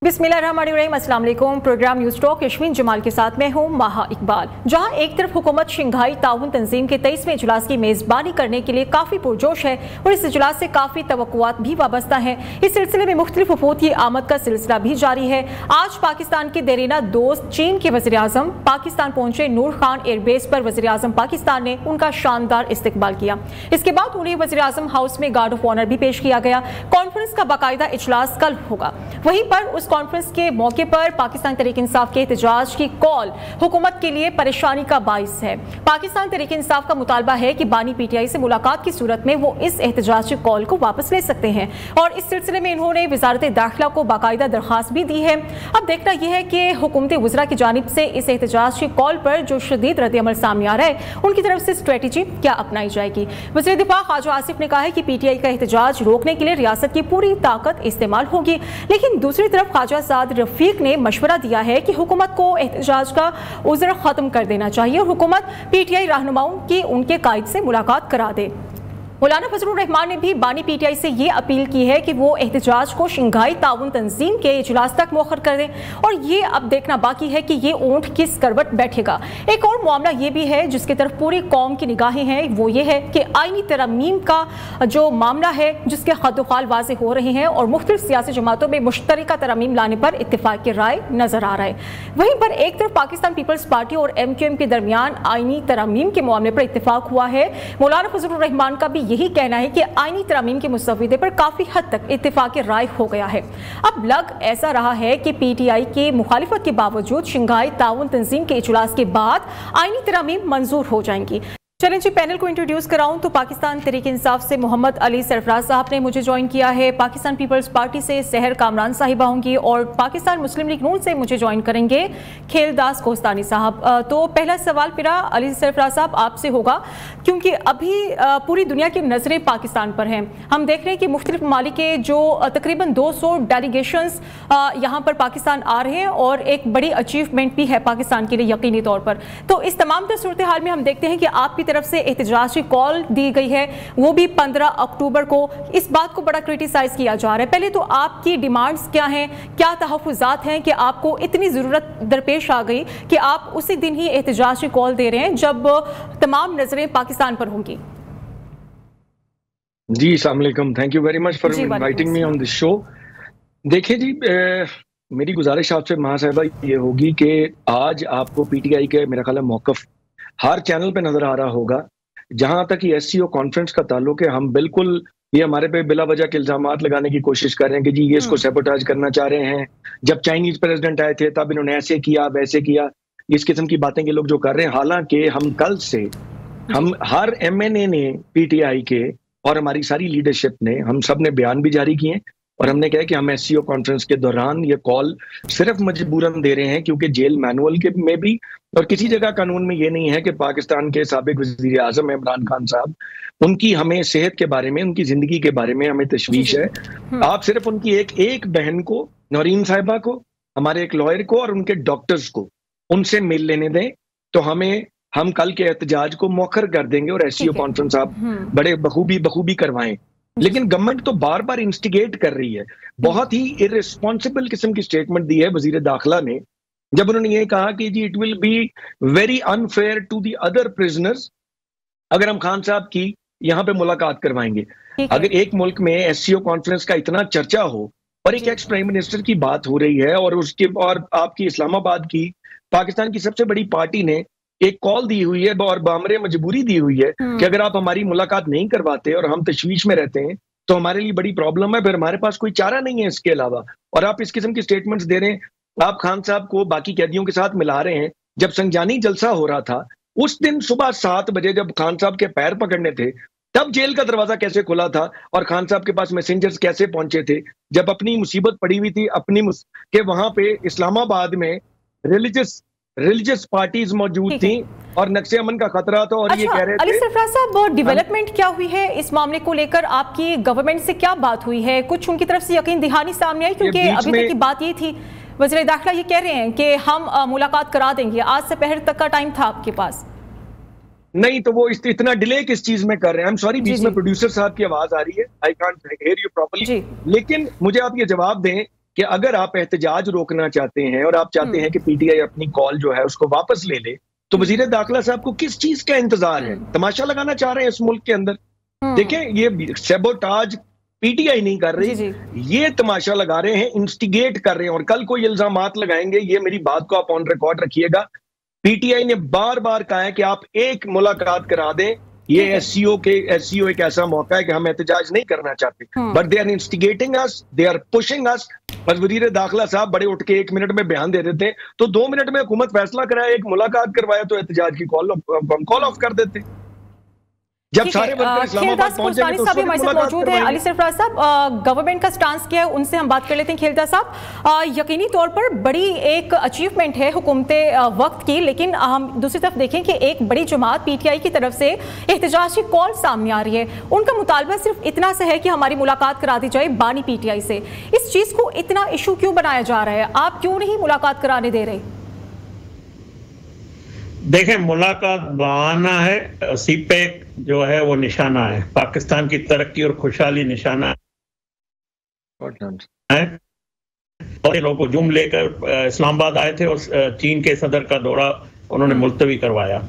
बिस्मिल्लाहिर्रहमानिर्रहीम, अस्सलाम वालेकुम। प्रोग्राम न्यूज़ टॉक यशमीन जमाल के साथ मैं हूं माहा इकबाल। जहां एक तरफ हुकूमत शंघाई ताउन तंजीम के 23वें इजलास की मेज़बानी करने के लिए काफ़ी पुरजोश है और इस इजलास से काफ़ी तवक्कुआत भी वाबस्ता हैं। इस सिलसिले में मुख्तलिफ वफूद की आमद का सिलसिला भी जारी है। आज पाकिस्तान के देरीना दोस्त चीन के वज़ीर आज़म पाकिस्तान पहुंचे। नूर खान एयरबेस पर वज़ीर आज़म पाकिस्तान ने उनका शानदार इस्तकबाल किया। इसके बाद उन्हें वज़ीर आज़म हाउस में गार्ड ऑफ ऑनर भी पेश किया गया। कॉन्फ्रेंस का बाकायदा इजलास कल होगा। वहीं पर उस कॉन्फ्रेंस के मौके पर पाकिस्तान तहरीक इंसाफ के एहतजाज की कॉल हुकूमत के लिए परेशानी का बाइस है। पाकिस्तान तहरीक इंसाफ का मुतालबा है कि बानी पीटीआई से मुलाकात की सूरत में वो इस एहतजाज की कॉल को वापस ले सकते हैं और इस सिलसिले में इन्होंने वजारत दाखिला को बाकायदा दरखास्त भी दी है। अब देखना यह है कि हुकूमत वज़रा की जानिब से इस एहतजाज की कॉल पर जो शदीद रद्द-ए-अमल सामने आ रहा है उनकी तरफ से स्ट्रेटजी क्या अपनाई जाएगी। वज़ीर दिफा ख्वाजा आसिफ ने कहा है कि पीटीआई का एहतजाज रोकने के लिए रियासत की पूरी ताकत इस्तेमाल होगी, लेकिन दूसरी तरफ ख्वाजा साद रफीक ने मशवरा दिया है कि हुकूमत को एहतजाज का उज़्र खत्म कर देना चाहिए और हुकूमत पीटीआई रहनुमाओं की उनके कायद से मुलाकात करा दे। मौलाना फजलुर रहमान ने भी बानी पीटीआई से ये अपील की है कि वो एहतजाज को शंघाई ताउन तंजीम के इजलास तक मौखर कर दें और ये अब देखना बाकी है कि ये ऊंट किस करवट बैठेगा। एक और मामला ये भी है जिसकी तरफ पूरी कौम की निगाहें हैं, वो ये है कि आईनी तरमीम का जो मामला है जिसके खद्दोखाल वाज़े हो रहे हैं और मुख्तलिफ सियासी जमातों में मुश्तरका तरमीम लाने पर इत्तेफाक की राय नजर आ रहा है। वहीं पर एक तरफ पाकिस्तान पीपल्स पार्टी और MQM के दरमियान आईनी तरमीम के मामले पर इत्तेफाक हुआ है। मौलाना फजलुर रहमान का भी यही कहना है कि आईनी तरमीम के मुसव्विदे पर काफी हद तक इत्तेफाक राय हो गया है। अब लग ऐसा रहा है कि पीटीआई की मुखालिफत के बावजूद शंघाई ताउन तंजीम के इजलास के बाद आईनी तरमीम मंजूर हो जाएंगी। चलें जी, पैनल को इंट्रोड्यूस कराऊं तो पाकिस्तान तहरीक इंसाफ से मोहम्मद अली सरफराज साहब ने मुझे ज्वाइन किया है। पाकिस्तान पीपल्स पार्टी से सहर कामरान साहिबा होंगी और पाकिस्तान मुस्लिम लीग नून से मुझे ज्वाइन करेंगे खेलदास कोस्तानी साहब। तो पहला सवाल मेरा अली सरफराज साहब आपसे होगा, क्योंकि अभी पूरी दुनिया की नज़रें पाकिस्तान पर हैं। हम देख रहे हैं कि मुख्तलिफ ममालिक के जो तकरीबन 200 डेलीगेशंस यहाँ पर पाकिस्तान आ रहे हैं और एक बड़ी अचीवमेंट भी है पाकिस्तान के लिए यकीनी तौर पर। तो इस तमाम सूरत हाल में हम देखते हैं कि आपकी तरफ से एहतजाज की कॉल दी गई है, वो भी 15 अक्टूबर को। इस बात को बड़ा क्रिटिसाइज किया जा रहा है। पहले तो आपकी डिमांड्स क्या हैं, क्या तहफ़्फ़ुज़ात हैं कि आपको इतनी ज़रूरत दरपेश आ गई कि आप उसी दिन ही एहतजाज की कॉल दे रहे हैं जब तमाम नजरें पाकिस्तान पर होंगी। जी अस्सलाम वालेकुम, thank you very much for inviting me on this show. देखिए जी, मेरी गुजारिश आपसे महासाहिबा ये होगी कि आज आपको पीटीआई के मेरा ख्याल है मौक़िफ़ हर चैनल पे नजर आ रहा होगा। जहां तक ये SCO कॉन्फ्रेंस का ताल्लुक है, हम बिल्कुल ये हमारे पे बिला वजह के इल्जामात लगाने की कोशिश कर रहे हैं कि जी ये इसको सैबोटाज करना चाह रहे हैं। जब चाइनीज प्रेसिडेंट आए थे तब इन्होंने ऐसे किया वैसे किया, इस किस्म की बातें के लोग जो कर रहे हैं। हालांकि हम कल से हम हर MNA ने PTI के और हमारी सारी लीडरशिप ने हम सब ने बयान भी जारी किए और हमने कहा कि हम SCO कॉन्फ्रेंस के दौरान ये कॉल सिर्फ मजबूरन दे रहे हैं क्योंकि जेल मैनुअल के में भी और किसी जगह कानून में ये नहीं है कि पाकिस्तान के साबिक वज़ीर आज़म इमरान खान साहब, उनकी हमें सेहत के बारे में, उनकी जिंदगी के बारे में हमें तशवीश है। आप सिर्फ उनकी एक बहन को, नौरीन साहिबा को, हमारे एक लॉयर को और उनके डॉक्टर्स को उनसे मिल लेने दें तो हम कल के एहतजाज को मौखर कर देंगे और SCO कॉन्फ्रेंस आप बड़े बखूबी करवाएं। लेकिन गवर्नमेंट तो बार बार इंस्टिगेट कर रही है। बहुत ही इररिस्पॉन्सिबल किस्म की स्टेटमेंट दी है वजीर दाखिला ने, जब उन्होंने ये कहा कि जी it will be very unfair to the other prisoners अगर हम खान साहब की यहाँ पे मुलाकात करवाएंगे। अगर एक मुल्क में SCO कॉन्फ्रेंस का इतना चर्चा हो और एक एक्स प्राइम मिनिस्टर की बात हो रही है और आपकी इस्लामाबाद की पाकिस्तान की सबसे बड़ी पार्टी ने एक कॉल दी हुई है और बामरे मजबूरी दी हुई है कि अगर आप हमारी मुलाकात नहीं करवाते और हम तशवीश में रहते हैं तो हमारे लिए बड़ी प्रॉब्लम है, फिर हमारे पास कोई चारा नहीं है इसके अलावा। और आप इस किस्म की स्टेटमेंट्स दे रहे हैं। आप खान साहब को बाकी कैदियों के साथ मिला रहे हैं। जब संजानी जलसा हो रहा था उस दिन सुबह 7 बजे जब खान साहब के पैर पकड़ने थे तब जेल का दरवाजा कैसे खुला था और खान साहब के पास मैसेंजर्स कैसे पहुंचे थे? जब अपनी मुसीबत पड़ी हुई थी के वहां पे इस्लामाबाद में रिलीजियस पार्टीज मौजूद थी और नक्शे अमन का खतरा था और ये कह रहे थे। अली सरफराज साहब, डेवलपमेंट क्या हुई है इस मामले को लेकर? आपकी गवर्नमेंट से क्या बात हुई है? कुछ उनकी तरफ से यकीन दहानी सामने आई? क्योंकि अभी तक की बात ये थी, वज़ीर दाखिला ये कह रहे हैं कि हम मुलाकात करा देंगे, आज से पहर तक का टाइम था आपके पास। नहीं तो वो इतना डिले किस चीज में कर रहे हैं? आई एम सॉरी, बीच में प्रोड्यूसर साहब की आवाज आ रही है, I can't hear you properly. लेकिन मुझे आप ये जवाब दें कि अगर आप एहतजाज रोकना चाहते हैं और आप चाहते हैं कि पीटीआई अपनी कॉल जो है उसको वापस ले ले, तो वजीर दाखिला साहब को किस चीज का इंतजार है? तमाशा लगाना चाह रहे हैं इस मुल्क के अंदर? देखें, ये सैबोटाज पीटीआई नहीं कर रही, ये तमाशा लगा रहे हैं, इंस्टिगेट कर रहे हैं, और कल कोई इल्जामात लगाएंगे। ये मेरी बात को आप ऑन रिकॉर्ड रखिएगा। पीटीआई ने बार बार कहा है कि आप एक मुलाकात करा दें, ये एससीओ एक ऐसा मौका है कि हम एहतजाज नहीं करना चाहते, but they are instigating us, they are pushing us. बस वजीर दाखिला साहब बड़े उठ के 1 मिनट में बयान दे देते, तो 2 मिनट में हुकूमत फैसला कराए, एक मुलाकात करवाया तो एहतजाज की कॉल ऑफ कर देते। जब सारे वर्कर इस्लामाबाद पहुंचेंगे तो उससे मौजूद है। अली सरफराज साहब, गवर्नमेंट का स्टांस क्या है, उनसे हम बात कर लेते हैं। खेलदा साहब, यकीनी तौर पर बड़ी एक अचीवमेंट है हुकूमत वक्त की, लेकिन हम दूसरी तरफ देखें कि एक बड़ी जमात पीटीआई की तरफ से एहतजाज की कॉल सामने आ रही है। उनका मुतालबा सिर्फ इतना से है कि हमारी मुलाकात करा दी जाए बानी पीटीआई से। इस चीज को इतना इशू क्यों बनाया जा रहा है? आप क्यों नहीं मुलाकात कराने दे रहे? देखें, मुलाकात बहाना है, सीपेक जो है वो निशाना है, पाकिस्तान की तरक्की और खुशहाली निशाना है। और ये लोग जुम लेकर इस्लामाबाद आए थे और चीन के सदर का दौरा उन्होंने मुलतवी करवाया।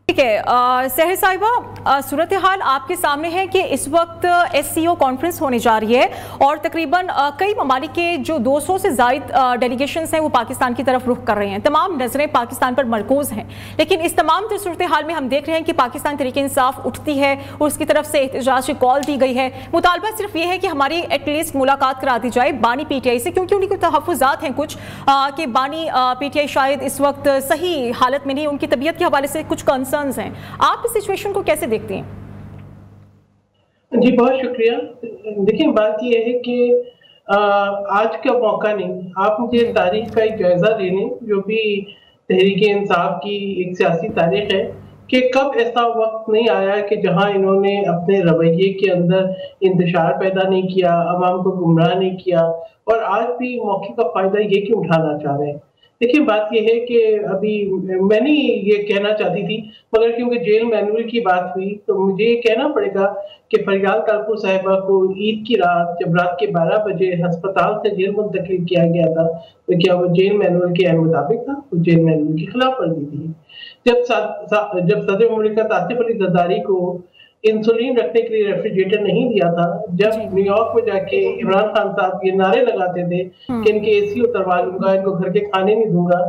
ठीक है सहर साहिबा, सूरत हाल आपके सामने है कि इस वक्त एससीओ कॉन्फ्रेंस होने जा रही है और तकरीबन कई ममालिक के जो 200 से ज़ायद डेलीगेशंस हैं वो पाकिस्तान की तरफ रुख कर रहे हैं। तमाम नजरें पाकिस्तान पर मरकूज हैं, लेकिन इस तमाम सूरत हाल में हम देख रहे हैं कि पाकिस्तान तहरीक इंसाफ उठती है और उसकी तरफ से एहतजाज की कॉल दी गई है। मुतालबा सिर्फ ये है कि हमारी एटलीस्ट मुलाकात करा दी जाए बानी पीटीआई से, क्योंकि उनकी तहफ़्फ़ुज़ात हैं कुछ कि बानी पीटीआई शायद इस वक्त सही हालत में नहीं, उनकी तबीयत के हवाले से कुछ कंसर्न हैं। आप इस सिचुएशन को कैसे देखते हैं? जी बहुत शुक्रिया। देखिए, बात यह है कि आज का मौका नहीं, आप मुझे तारीख का एक जायजा ले लें, जो भी तहरीक इंसाफ की एक सियासी तारीख है, कि कब ऐसा वक्त नहीं आया कि जहां इन्होंने अपने रवैये के अंदर इंतशार पैदा नहीं किया, अवाम को गुमराह नहीं किया, और आज भी मौके का फायदा ये क्यों उठाना चाह रहे हैं। देखिए, बात यह है कि अभी मैंने ये कहना चाहती थी, मगर क्योंकि जेल मैनुअल की बात हुई तो मुझे ये कहना पड़ेगा कि फरियाल कालपुर साहिबा को ईद की रात, जब रात के 12 बजे अस्पताल से जेल मुंतकिल किया गया था, तो क्या वो जेल मैनुअल के मुताबिक था? वो जेल मैनुअल की खिलाफ वर्जी थी। जब सदर मुमलिकत आसिफ अली जरदारी को इंसुलिन रखने के लिए रेफ्रिजरेटर नहीं दिया था, जब न्यूयॉर्क में जाके इमरान खान साहब ये नारे लगाते थे कि इनके एसी उतरवा लूंगा, इनको घर के खाने नहीं दूंगा,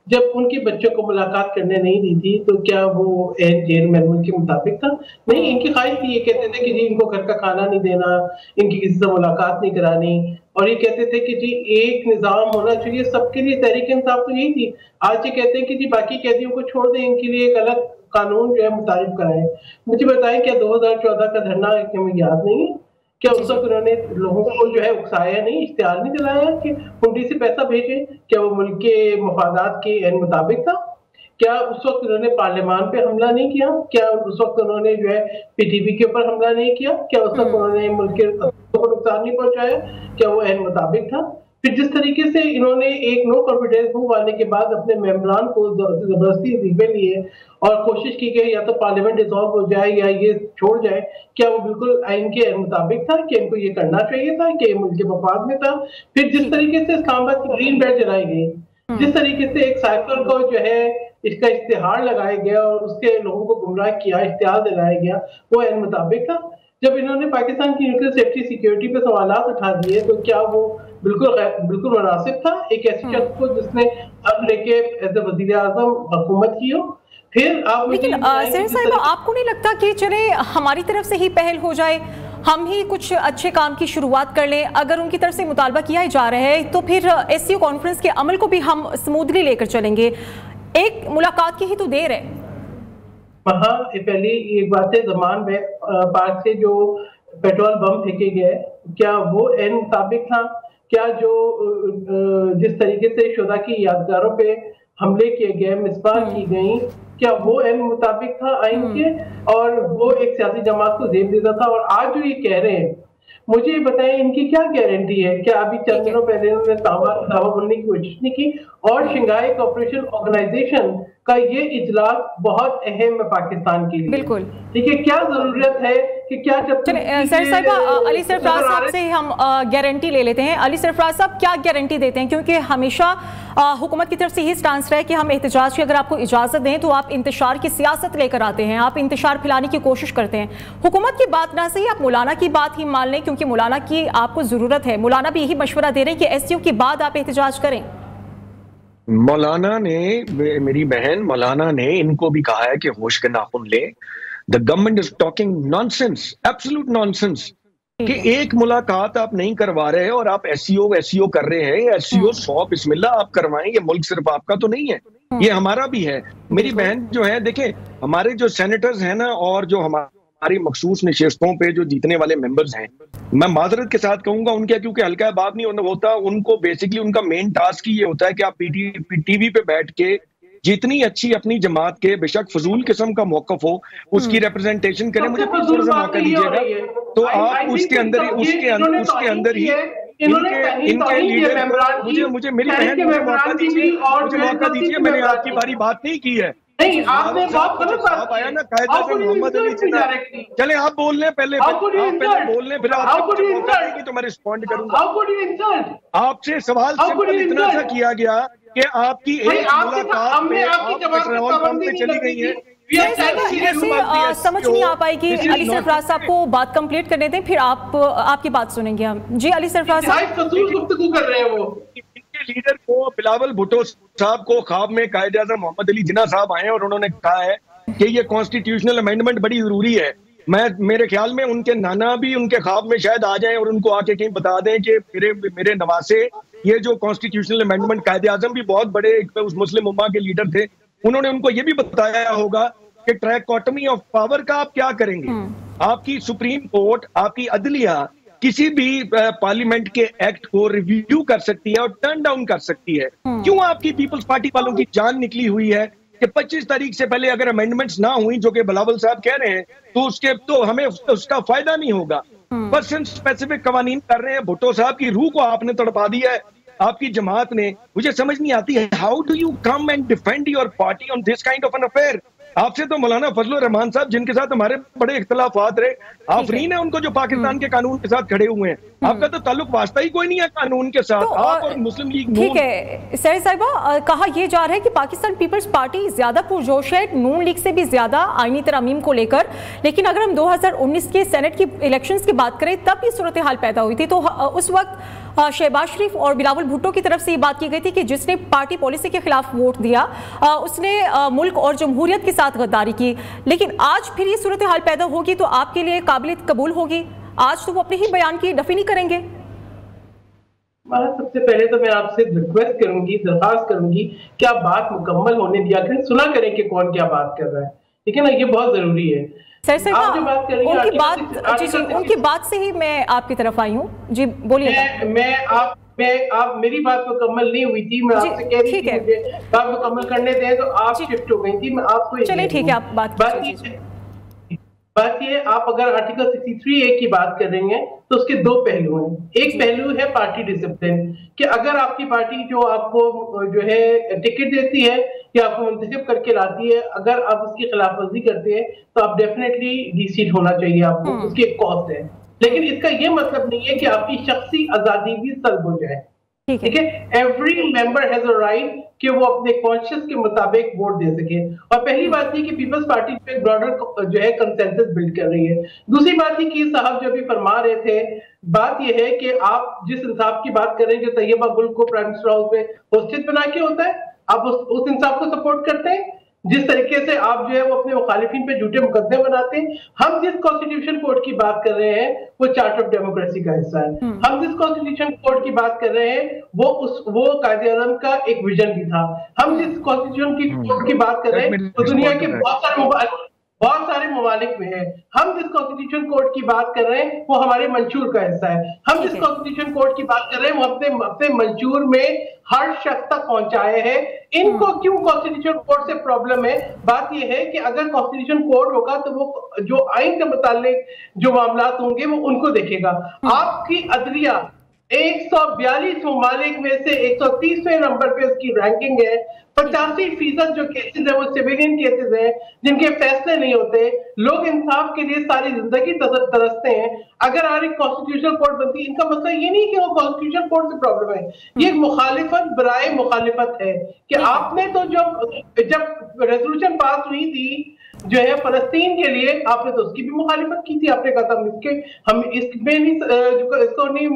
जब उनके बच्चों को मुलाकात करने नहीं दी थी, तो क्या वो जेल मैनुअल के मुताबिक था? नहीं, इनकी ख्वाहिश थी, ये कहते थे कि जी इनको घर का खाना नहीं देना, इनकी किसी से मुलाकात नहीं करानी, और ये कहते थे कि जी एक निजाम होना चाहिए सबके लिए। तहरीक इंसाफ तो यही थी। आज ये कहते हैं कि जी बाकी कैदियों को छोड़ दें, इनके लिए एक अलग कानून जो है मुतारिफ कराएं। मुझे बताएं, क्या 2014 का धरना हमें याद नहीं है? क्या उस वक्त उन्होंने लोगों को जो है उकसाया नहीं, इश्तिहार नहीं दिलाया कि हुंडी से पैसा भेजें? क्या वो मुल्क के मफादात के मुताबिक था? क्या उस वक्त उन्होंने पार्लियामान पे हमला नहीं किया? क्या उस वक्त उन्होंने जो है पीटीपी के ऊपर हमला नहीं किया? क्या उस वक्त उन्होंने मुल्क के को नुकसान नहीं पहुंचाया? क्या वो एन मुताबिक था? फिर जिस तरीके से इन्होंने एक नो कॉन्फिडेंस मूव आने के बाद अपने मेंबरान को जबरदस्ती वजीफे लिए और कोशिश की गई या तो पार्लियामेंट डिसॉल्व हो जाए या ये छोड़ जाए, क्या वो बिल्कुल आइन के मुताबिक था कि इनको ये करना चाहिए था, कि मुल्क के मफाद में था? फिर जिस तरीके से इस्लामाबाद की ग्रीन बेल्ट जलाई गई, जिस तरीके से एक साइकिल को जो है इसका इश्तिहार लगाया गया और उसके लोगों को गुमराह किया, इश्तिहार दिलाया गया, वो एन मुताबिक था? जब इन्होंने पाकिस्तान की न्यूक्लियर सेफ्टी सिक्योरिटी पे सवालात उठा दिए, तो क्या वो बिल्कुल मुनासिब था एक ऐसे शख्स को जिसने अब लेके एज ए वजीर आज़म हुकूमत की हो? फिर आप लेकिन सहर साहिबा, आपको नहीं लगता कि चले हमारी तरफ से ही पहल हो जाए, हम ही कुछ अच्छे काम की शुरुआत कर लें? अगर उनकी तरफ से मुतालबा किया जा रहा है तो फिर एससीओ कॉन्फ्रेंस के अमल को भी हम स्मूथली लेकर चलेंगे। एक मुलाकात की ही तो देर है। हाँ, पहली एक बात है, जमान पार्क से जो पेट्रोल बम फेंके गए, क्या वो एन मुताबिक था? क्या जो जिस तरीके से शुदा की यादगारों पे हमले किए गए, मिसबार की गई, क्या वो एन मुताबिक था आइन के? और वो एक सियासी जमात को जेब देता था। और आज जो ये कह रहे हैं, मुझे बताएं इनकी क्या गारंटी है? क्या अभी चंद दिनों पहले इन्होंने दावा बोलने की कोशिश नहीं की? और शंघाई कोऑपरेशन ऑर्गेनाइजेशन का ये इजलास बहुत अहम है पाकिस्तान के लिए। बिल्कुल। ठीक है, क्या जरूरत है कि क्या जब सर साहिबा अली सरफराज साहब से हम गारंटी ले लेते हैं। अली सरफराज साहब क्या गारंटी देते हैं, क्योंकि हमेशा हुकूमत की तरफ से यही स्टांस रहा है कि हम एहतजाज की अगर आपको इजाजत दें तो आप इंतशार की सियासत लेकर आते हैं, आप इंतशार फैलाने की कोशिश करते हैं। हुकूमत की बात ना सही, आप मौलाना की बात ही मान लें, क्योंकि मौलाना की आपको जरूरत है। मौलाना भी यही मशवरा दे रहे हैं कि एसयू के बाद आप एहतजाज करें। मौलाना ने, मेरी बहन मौलाना ने इनको भी कहा है कि होश के नाखून ले। The government is talking nonsense, absolute nonsense, कि एक मुलाकात आप नहीं करवा रहे और आप एसईओ कर रहे हैं। एसईओ 100 बिस्मिल्लाह आप करवाएं, ये मुल्क सिर्फ आपका तो नहीं है, ये हमारा भी है। मेरी बहन जो है, देखें हमारे जो सेनेटर्स हैं ना, और जो हमारी मखसूस नशिस्तों पे जो जीतने वाले मेंबर्स हैं, मैं माजरत के साथ कहूंगा उनके, क्योंकि हल्का बात नहीं होता, उनको बेसिकली उनका मेन टास्क ही ये होता है कि आप टीवी पे बैठ के जितनी अच्छी अपनी जमात के बेशक फजूल किस्म का मौकफ हो उसकी रिप्रेजेंटेशन करें। मुझे थोड़ा सा मौका दीजिएगा तो आप उसके अंदर ही इनके लीडर मुझे मेरी बहन मुझे मौका दीजिए, मैंने आपकी बारी बात नहीं की है। नहीं, आपने बात गलत आप आया ना कायदे से मोहम्मद अली जिन्ना, चले आप बोल लें पहले, बोल लें, फिर आप तो मैं रिस्पॉन्ड करूंगा। आपसे सवाल इतना सा किया गया कि आपकी एक मुलाकात में आप चली गई है। समझ नहीं आ पाएगी। अली सरफराज साहब को बात कंप्लीट करने दें, फिर आपकी बात सुनेंगे हम। जी अली सरफराज साहब गुफ्तगू कर रहे हैं वो। इनके लीडर को बिलावल भुट्टो साहब को ख्वाब में कायदे आज़म मोहम्मद अली जिन्ना साहब आए और उन्होंने कहा है कि ये कॉन्स्टिट्यूशनल अमेंडमेंट बड़ी जरूरी है। मेरे ख्याल में उनके नाना भी उनके ख्वाब में शायद आ जाएं और उनको आके कहीं बता दें कि मेरे नवासे ये जो कॉन्स्टिट्यूशनल अमेंडमेंट, कायदे आज़म भी बहुत बड़े उस मुस्लिम उम्मा के लीडर थे, उन्होंने उनको ये भी बताया होगा कि ट्रैकोटमी ऑफ पावर का आप क्या करेंगे। आपकी सुप्रीम कोर्ट, आपकी अदलिया किसी भी पार्लियामेंट के एक्ट को रिव्यू कर सकती है और टर्न डाउन कर सकती है। क्यों आपकी पीपल्स पार्टी वालों की जान निकली हुई है कि 25 तारीख से पहले अगर अमेंडमेंट्स ना हुई, जो कि बिलावल साहब कह रहे हैं, तो हमें उसका फायदा नहीं होगा। पर्सन स्पेसिफिक कवानीन कर रहे हैं। भुट्टो साहब की रूह को आपने तड़पा दिया है आपकी जमात ने। मुझे समझ नहीं आती है, how do you come and defend your party on this kind of an affair. आपसे तो मौलाना फजलुर रहमान साहब, जिनके साथ हमारे बड़े इख्तलाफात रहे, आफरीन है उनको जो पाकिस्तान के कानून के साथ खड़े हुए हैं। आपका तो ताल्लुक वास्ता ही कोई नहीं है कानून के साथ। तो आप और मुस्लिम लीग। ठीक है सर साहिबा, कहा यह जा रहा है कि पाकिस्तान पीपल्स पार्टी ज्यादा पुरजोश है नून लीग से भी ज्यादा आईनी तरमीम को लेकर। लेकिन अगर हम 2019 के सेनेट की इलेक्शंस की बात करें, तब ये सूरत हाल पैदा हुई थी। तो उस वक्त शहबाज शरीफ और बिलावल भुट्टो की तरफ से ये बात की गई थी कि जिसने पार्टी पॉलिसी के खिलाफ वोट दिया उसने मुल्क और जमहूरियत के साथ गद्दारी की। लेकिन आज फिर ये सूरत हाल पैदा होगी तो आपके लिए काबिल कबूल होगी? आज तो वो अपने ही बयान की नफी नहीं करेंगे। सबसे पहले तो मैं आपसे रिक्वेस्ट करूंगी, दरखास्त करूंगी कि आप बात मुकम्मल होने दिया करें, सुना करें कि कौन क्या बात कर रहा है। ठीक है ना, ये बहुत जरूरी है। सर साहब उनकी बात से ही मैं आपकी तरफ आई हूँ। जी बोलिए। आप मेरी बात मुकम्मल नहीं हुई थी, मैं आपसे कह रही थी मुझे बात मुकम्मल करने दें, तो आप शिफ्ट हो गई थी। मैं आपको चलिए ठीक है, आप बात ये, आप अगर आर्टिकल 63A की बात कर रहे हैं तो उसके दो पहलू हैं। एक पहलू है पार्टी डिसिप्लिन, कि अगर आपकी पार्टी जो आपको जो है टिकट देती है या आपको मुंतखब करके लाती है, अगर आप उसकी खिलाफवर्जी करते हैं तो आप डेफिनेटली डीसीट होना चाहिए आपको, उसकी एक कॉस्ट है। लेकिन इसका ये मतलब नहीं है कि आपकी शख्सी आजादी भी सल्ब हो जाए। ठीक है, every member has a right कि वो अपने कॉन्शियस के मुताबिक वोट दे सके। और पहली बात ये कि पीपल्स पार्टी पे ब्रॉडर जो है कंसेंसस बिल्ड कर रही है। दूसरी बात ये कि साहब जो अभी फरमा रहे थे, बात ये है कि आप जिस इंसाफ की बात कर रहे हैं, जो तैयबा गुल को प्राइम मिनिस्टर हाउस में होस्टेज बना के होता है, आप उस इंसाफ को सपोर्ट करते हैं? जिस तरीके से आप जो है वो अपने मुखालिफिन पे झूठे मुकदमे बनाते हैं। हम जिस कॉन्स्टिट्यूशन कोर्ट की बात कर रहे हैं वो चार्टर ऑफ डेमोक्रेसी का हिस्सा है। हम जिस कॉन्स्टिट्यूशन कोर्ट की बात कर रहे हैं वो कायदे आज़म का एक विजन भी था। हम जिस कॉन्स्टिट्यूशन की कोर्ट की बात कर रहे हैं वो दुनिया के बहुत सारे ममालिक में है। हम जिस कॉन्स्टिट्यूशन कोर्ट की बात कर रहे हैं वो हमारे मंशूर का हिस्सा है। हम जिस कॉन्स्टिट्यूशन कोर्ट की बात कर रहे हैं वो अपने मंशूर में हर शख्स तक पहुंचाए हैं। इनको क्यों कॉन्स्टिट्यूशन कोर्ट से प्रॉब्लम है? बात यह है कि अगर कॉन्स्टिट्यूशन कोर्ट होगा तो वो जो आइन के मुतालिक जो मामलात होंगे वो उनको देखेगा। आपकी अदलिया 142 ममालिक में से 130वें नंबर पे उसकी रैंकिंग है। 85% जो केसेस है वो सिविलियन केसेस हैं जिनके फैसले नहीं होते। लोग इंसाफ के लिए सारी जिंदगी तरसते हैं। अगर आज एक कॉन्स्टिट्यूशनल कोर्ट बनती है, इनका मतलब ये नहीं कि वो कॉन्स्टिट्यूशनल कोर्ट से प्रॉब्लम है, ये मुखालिफत बराए मुखालिफत है कि आपने तो जब रेजोल्यूशन पास हुई थी जो है फलस्तीन के लिए, आपने तो उसकी भी मुखालिफत की थी। आपने कहा था हम इसमें नहीं इसको नहीं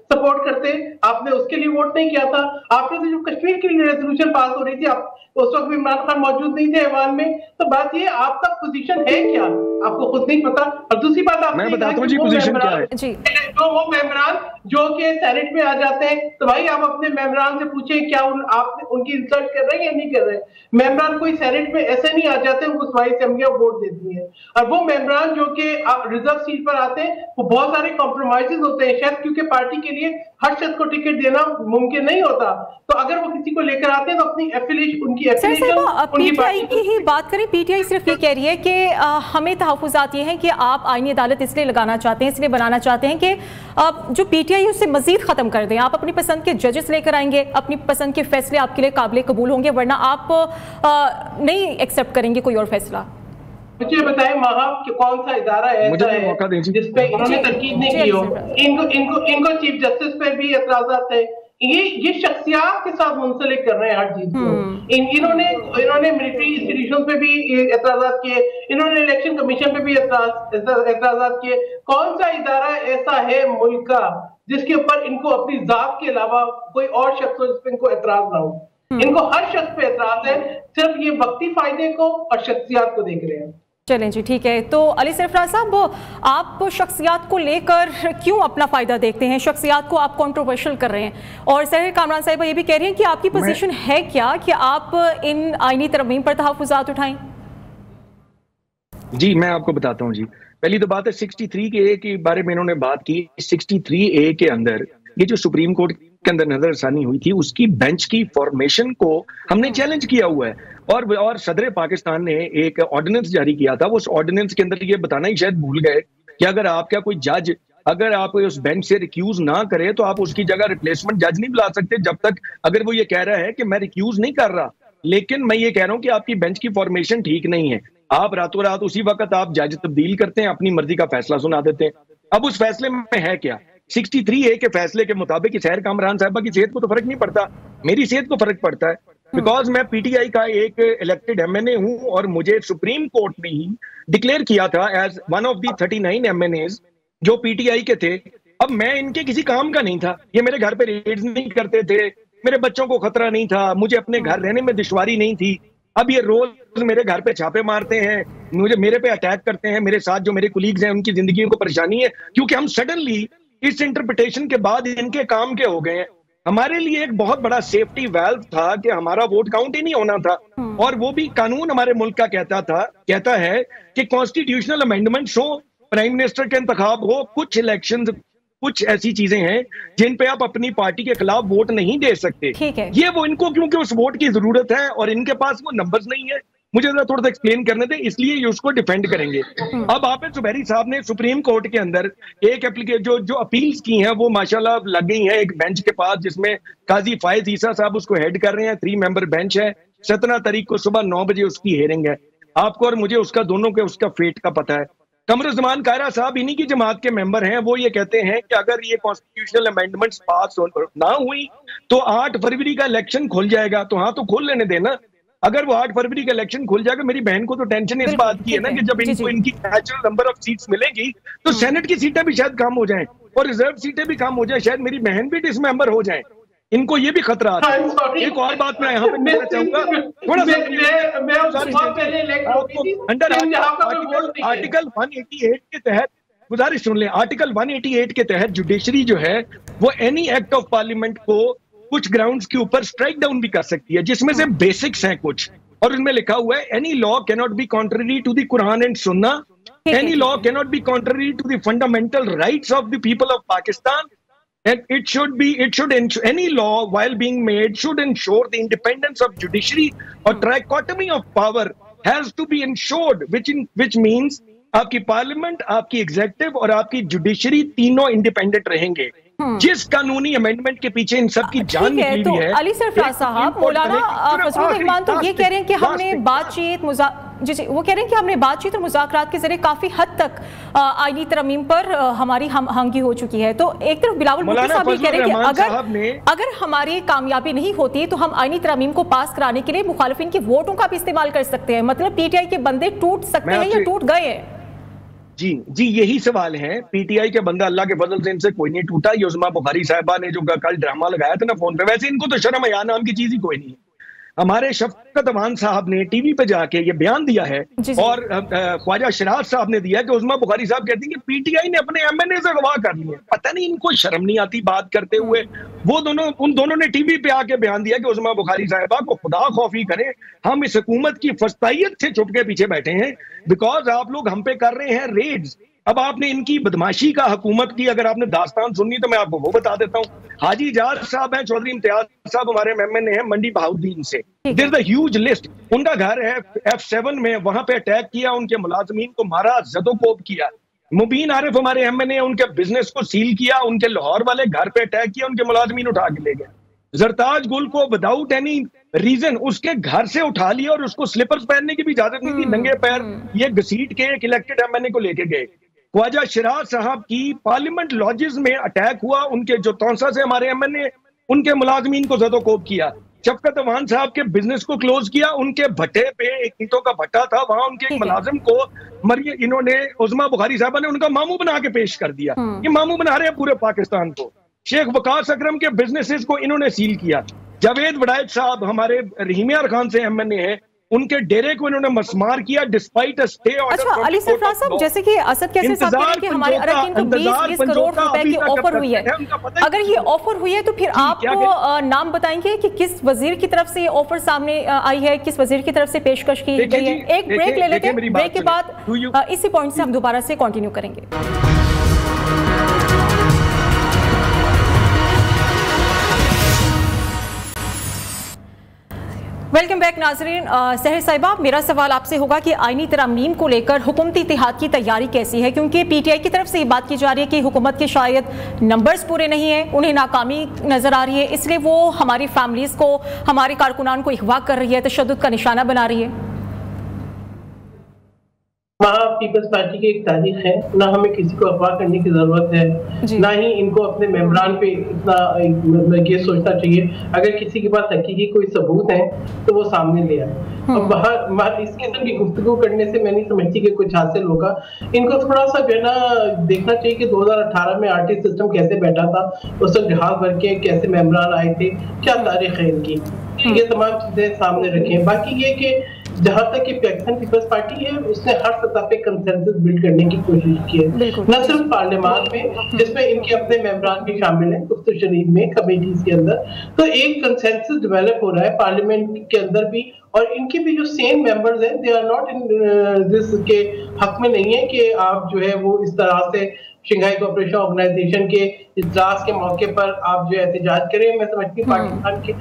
सपोर्ट करते, आपने उसके लिए वोट नहीं किया था। आपने तो जो कश्मीर के लिए रेजोल्यूशन पास हो रही थी, आप उस वक्त इमरान खान मौजूद नहीं थे ऐवान में। तो बात ये आपका पोजीशन है क्या, आपको खुद नहीं पता। और दूसरी बात मैं बताता हूं जी पोजीशन क्या है। जो वो मेंबरान जो कि सेनेट में आ जाते हैं, तो भाई आप अपने मेंबरान से पूछें क्या आप उनकी इंसल्ट कर रहे हैं या नहीं कर रहे हैं। मेंबरान कोई सेनेट में ऐसे नहीं आ जाते, उनको सवाई असेंबलियां वोट देती हैं। और वो मेंबरान जो कि रिजर्व सीट पर आते हैं, वो बहुत सारे कॉम्प्रोमाइजेस होते हैं, शायद क्योंकि पार्टी के लिए हर शख्स को टिकट देना मुमकिन नहीं होता। तो अगर वो किसी को लेकर आते हैं तो अपनी एफिलिएशन उनकी पीटीआई की ही बात करें, पीटीआई सिर्फ ये कह रही है कि हमें तहफ्फुज़ात ये हैं कि आप आईनी अदालत इसलिए लगाना चाहते हैं, इसलिए बनाना चाहते हैं कि जो पीटीआई उससे मजीद खत्म कर दें। आप अपनी पसंद के जजेस लेकर आएंगे, अपनी पसंद के फैसले आपके लिए काबिल कबूल होंगे, वरना आप नहीं एक्सेप्ट करेंगे कोई और फैसला। मुझे बताएं महाब कि कौन सा इदारा ऐसा है जिसपे इन्होंने तनकीद नहीं की हो। इनको चीफ जस्टिस पे भी एतराज़ात है। ये शख्सियात के साथ मुंसलिक कर रहे हैं हर चीज को। इन्होंने मिलिट्री इंस्टीट्यूशन पे भी एतराज़ात किए, इन्होंने इलेक्शन कमीशन पे भी एतराज़ात किए। कौन सा इदारा ऐसा है मुल्क का जिसके ऊपर इनको अपनी जात के अलावा कोई और शख्स हो जिस पर इनको एतराज ना हो। इनको हर शख्स पे एतराज है, सिर्फ ये वक्ती फायदे को और शख्सियात को देख रहे हैं। चलें जी, ठीक है। तो अली सरफराज साहब, आप शख्सियात को लेकर क्यों अपना फायदा देखते हैं? शख्सियात को आप कंट्रोवर्शियल कर रहे हैं और सहर कामरान साहिबा ये भी कह रही हैं कि आपकी पोजीशन है क्या कि आप इन आईनी तरमीम पर तहफ्फुज़ात उठाएं? जी मैं आपको बताता हूं जी। पहली तो बात है 63A के बारे में इन्होंने बात की। 63A के अंदर ये जो सुप्रीम कोर्ट के अंदर नजरसानी हुई थी, उसकी बेंच की फॉर्मेशन को हमने चैलेंज किया हुआ है और सदर पाकिस्तान ने एक ऑर्डिनेंस जारी किया था। वो उस ऑर्डिनेंस के अंदर ये बताना ही शायद भूल गए कि अगर आपका कोई जज अगर आप उस बेंच से रिक्यूज ना करे तो आप उसकी जगह रिप्लेसमेंट जज नहीं बुला सकते जब तक अगर वो ये कह रहा है कि मैं रिक्यूज नहीं कर रहा, लेकिन मैं ये कह रहा हूं कि आपकी बेंच की फॉर्मेशन ठीक नहीं है। आप रातों रात उसी वक्त आप जज तब्दील करते हैं, अपनी मर्जी का फैसला सुना देते हैं। अब उस फैसले में है क्या? 63A के फैसले के मुताबिक सहर कामरान साहबा की सेहत को तो फर्क नहीं पड़ता, मेरी सेहत को फर्क पड़ता है, बिकॉज मैं पीटीआई का एक इलेक्टेड एमएनए हूं और मुझे सुप्रीम कोर्ट ने ही डिक्लेयर किया था as one of the 39 MNAs जो पीटीआई के थे। अब मैं इनके किसी काम का नहीं था, ये मेरे घर पे रेड्स नहीं करते थे, मेरे बच्चों को खतरा नहीं था, मुझे अपने घर रहने में दुश्वारी नहीं थी। अब ये रोज मेरे घर पे छापे मारते हैं, मेरे पे अटैक करते हैं, मेरे साथ जो मेरे कुलीग्स हैं उनकी जिंदगी को परेशानी है क्योंकि हम सडनली इस इंटरप्रिटेशन के बाद इनके काम के हो गए हैं। हमारे लिए एक बहुत बड़ा सेफ्टी वेल्व था कि हमारा वोट काउंट ही नहीं होना था, और वो भी कानून हमारे मुल्क का कहता है कि कॉन्स्टिट्यूशनल अमेंडमेंट्स हो, प्राइम मिनिस्टर के इंतखाब हो, कुछ इलेक्शंस, कुछ ऐसी चीजें हैं जिन पे आप अपनी पार्टी के खिलाफ वोट नहीं दे सकते। ये वो इनको क्योंकि उस वोट की जरूरत है और इनके पास वो नंबर्स नहीं है, मुझे जरा थोड़ा सा एक्सप्लेन करने दें, इसलिए ये उसको डिफेंड करेंगे। अब आबिद जुबैरी साहब ने सुप्रीम कोर्ट के अंदर एक एप्लीकेशन जो अपील्स की हैं वो माशाल्लाह लग गई हैं एक बेंच के पास, जिसमें काजी फायज ईसा साहब उसको हेड कर रहे हैं। 3 मेंबर बेंच है। 17 तारीख को सुबह 9 बजे उसकी हेयरिंग है। आपको और मुझे उसका दोनों के उसका फेट का पता है। कमरुज़्ज़मान कायरा साहब इन्हीं की जमात के मेंबर हैं। वो ये कहते हैं कि अगर ये कॉन्स्टिट्यूशनल अमेंडमेंट्स पास ना हुई तो 8 फरवरी का इलेक्शन खुल जाएगा। तो हाँ, तो खोल लेने देना। अगर वो 8 फरवरी का इलेक्शन खुल जाएगा, मेरी बहन को तो टेंशन इस बात की है ना कि जब इनको इनकी नेचुरल नंबर ऑफ सीट्स मिलेगी तो सेनेट की सीटें भी शायद कम हो जाएं और रिजर्व सीटें भी कम हो जाएं, शायद मेरी बहन भी डिसमेंबर हो जाए। इनको ये भी खतरा आता है। एक और बात मैं यहाँ पे कहना चाहूंगा, थोड़ा सा अंडर आर्टिकल 188 के तहत गुजारिश सुन लें। आर्टिकल 188 के तहत जुडिशरी जो है वो एनी एक्ट ऑफ पार्लियामेंट को कुछ ग्राउंड्स के ऊपर स्ट्राइक डाउन भी कर सकती है, जिसमें से बेसिक्स हैं कुछ, और उसमें लिखा हुआ है any law cannot be contrary to the Quran and sunnah, any law cannot be contrary to the fundamental rights of the people of Pakistan, and it should ensure any law while being made should ensure the independence of judiciary or trichotomy of power has to be ensured, which means आपकी parliament, आपकी executive और आपकी judiciary तीनों independent रहेंगे। जिस कानूनी amendment के पीछे इन सब की जान निकली तो है। अली सरफराज साहब, मौलाना फजलुर रहमान तो ये कह रहे हैं कि हमने बातचीत वो कह रहे हैं कि हमने बातचीत और मुज़ाकरात के जरिए काफी हद तक आईनी तरमीम पर हमारी हमआहंगी हो चुकी है। तो एक तरफ बिलावल भुट्टो साहब ये कह रहे हैं कि अगर हमारी कामयाबी नहीं होती तो हम आईनी तरमीम को पास कराने के लिए मुखालिफिन के वोटों का भी इस्तेमाल कर सकते हैं। मतलब पीटीआई के बंदे टूट सकते हैं या टूट गए हैं? जी यही सवाल है। पीटीआई के बंदा अल्लाह के फजल से इनसे कोई नहीं टूटा। ये उस्मा बुखारी साहिबा ने जो कल ड्रामा लगाया था ना फोन पे, वैसे इनको तो शर्म हया नाम की चीज ही कोई नहीं है। हमारे शफकत अवान साहब ने टीवी पे जाके ये बयान दिया है और ख्वाजा शराज साहब ने दिया कि उस्मा बुखारी साहब कहती हैं कि पीटीआई ने अपने एमएनए से अगवा कर लिए। पता नहीं इनको शर्म नहीं आती बात करते हुए। उन दोनों ने टीवी पे आके बयान दिया कि उस्मा बुखारी साहिबा को खुदा खौफी करें, हम इस हुकूमत की फस्तायत से छुप के पीछे बैठे हैं बिकॉज आप लोग हम पे कर रहे हैं रेड्स। अब आपने इनकी बदमाशी का हुकूमत की अगर आपने दास्तान सुननी तो मैं आपको वो बता देता हूँ। हाजी इजाज साहब हैं, चौधरी इम्तियाज साहब हमारे एमएनए हैं मंडी बहाउद्दीन से। There is a huge list. उनका घर है F7 में, वहां पे अटैक किया, उनके मुलाजमीन को मारा, जदोकोब किया। मुबीन आरिफ हमारे एमएनए, उनके बिजनेस को सील किया, उनके लाहौर वाले घर पे अटैक किया, उनके मुलाजमीन उठा के ले गए। जरताज गुल को विदाउट एनी रीजन उसके घर से उठा लिया और उसको स्लीपर्स पहनने की भी इजाजत नहीं थी, नंगे पैर ये घसीट के एक इलेक्टेड एमएनए को लेके गए। ख्वाजा शराज साहब की पार्लियामेंट लॉजेस में अटैक हुआ, उनके जो तौंसा से हमारे एमएनए, उनके मुलाजमीन को जदोकोब किया। शफकत अवान साहब के बिजनेस को क्लोज किया, उनके भट्टे पे एक ईंटों का भट्टा था, वहां उनके एक मुलाजिम को इन्होंने उस्मा बुखारी साहबा ने उनका मामू बना के पेश कर दिया। ये मामू बना रहे हैं पूरे पाकिस्तान को। शेख वकास अकरम के बिजनेसेस को इन्होंने सील किया। जावेद वड़ायत साहब हमारे रहीम यार खान से एमएनए हैं, उनके डेरे को इन्होंने मसमार किया डिस्पाइट अ स्टे ऑर्डर। अच्छा अली सरफराज साहब, जैसे कि असद कैसे साहब कह रहे हैं कि हमारे अरकान को 20 करोड़ रुपए की ऑफर हुई है, अगर ये ऑफर हुई है तो फिर आप नाम बताएंगे कि किस वजीर की तरफ से ये ऑफर सामने आई है, किस वजीर की तरफ से पेशकश की गई है? एक ब्रेक ले लेते हैं, ब्रेक के बाद इसी पॉइंट से हम दोबारा से कंटिन्यू करेंगे। वेलकम बैक नाजरीन। सहर साहिबा, मेरा सवाल आपसे होगा कि आईनी तरमीम को लेकर हुकूमती इत्तेहाद की तैयारी कैसी है? क्योंकि पीटीआई की तरफ से ये बात की जा रही है कि हुकूमत के शायद नंबर्स पूरे नहीं है, उन्हें नाकामी नजर आ रही है, इसलिए वो हमारी फैमिलीज को, हमारे कारकुनान को अगवा कर रही है, तशद्दुद का निशाना बना रही है। वहाँ पीपल्स पार्टी की एक तारीख है, ना हमें किसी को अगवा करने की जरूरत है, ना ही इनको अपने मेंबरान पे इतना ये सोचना चाहिए। अगर किसी के पास हकीकी कोई सबूत है तो वो सामने ले आए। अब बाहर इस किस्म की गुफ्तगू करने से मैं नहीं समझती कि कुछ हासिल होगा। इनको थोड़ा सा जो है ना देखना चाहिए कि 2018 में आरटी सिस्टम कैसे बैठा था, उस वक्त जहाज भर के कैसे मेंबरान आए थे, क्या तारीख है इनकी, ये तमाम चीजें सामने रखें। बाकी ये कि जहां तक कि पैक्सन पीपल्स पार्टी है, उसने हर सतह पे कंसेंसस बिल्ड करने की कोशिश की है, न सिर्फ पार्लियामान में जिसमें इनके अपने मेंबरान भी शामिल हैं, मुफ्ती शरीफ में कमेटीज के अंदर, तो एक कंसेंसस डेवलप हो रहा है पार्लियामेंट के अंदर भी। और इनके भी जो सेम मेंबर्स हैं, they are not in this के हक में नहीं है कि आप जो है वो इस तरह से शंघाई कोऑपरेशन ऑर्गेनाइजेशन के इजलास के मौके पर आप जो एहतजाज करें। मैं समझती हूँ पाकिस्तान के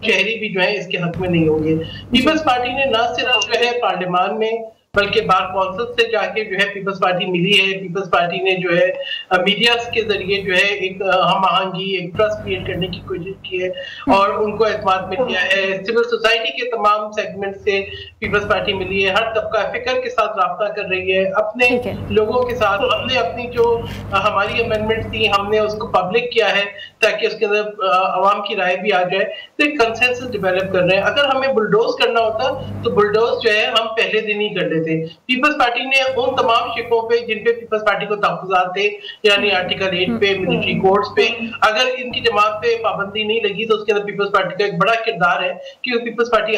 शहरी भी जो है इसके हक में नहीं होंगे। पीपल्स पार्टी ने न सिर्फ जो है पार्लियामान में बल्कि बार कौंसिल से जाके जो है पीपल्स पार्टी मिली है। पीपल्स पार्टी ने जो है मीडिया के जरिए जो है एक हम आहंगी, एक ट्रस्ट क्रिएट करने की कोशिश की है और उनको एतमाद मिल गया है। सिविल सोसाइटी के तमाम सेगमेंट से पीपल्स पार्टी मिली है, हर तबका फिक्र के साथ राब्ता कर रही है अपने लोगों के साथ। हमने अपनी जो हमारी अमेंडमेंट थी हमने उसको पब्लिक किया है ताकि उसके अंदर आवाम की राय भी आ जाए। तो एक कंसेंसस डेवलप कर रहे हैं। अगर हमें बुलडोज करना होता तो बुलडोज जो है हम पहले दिन ही कर लेते। पीपल्स पार्टी ने उन तमाम शिकों पे जिन पे पीपल्स पार्टी को तहफ्फुज़ात थे, यानी आर्टिकल 8 पे, मिलिट्री कोड्स पे, अगर इनकी जमात पे पाबंदी नहीं लगी तो उसके अंदर पीपल्स पार्टी का एक बड़ा किरदार है कि पीपल्स पार्टी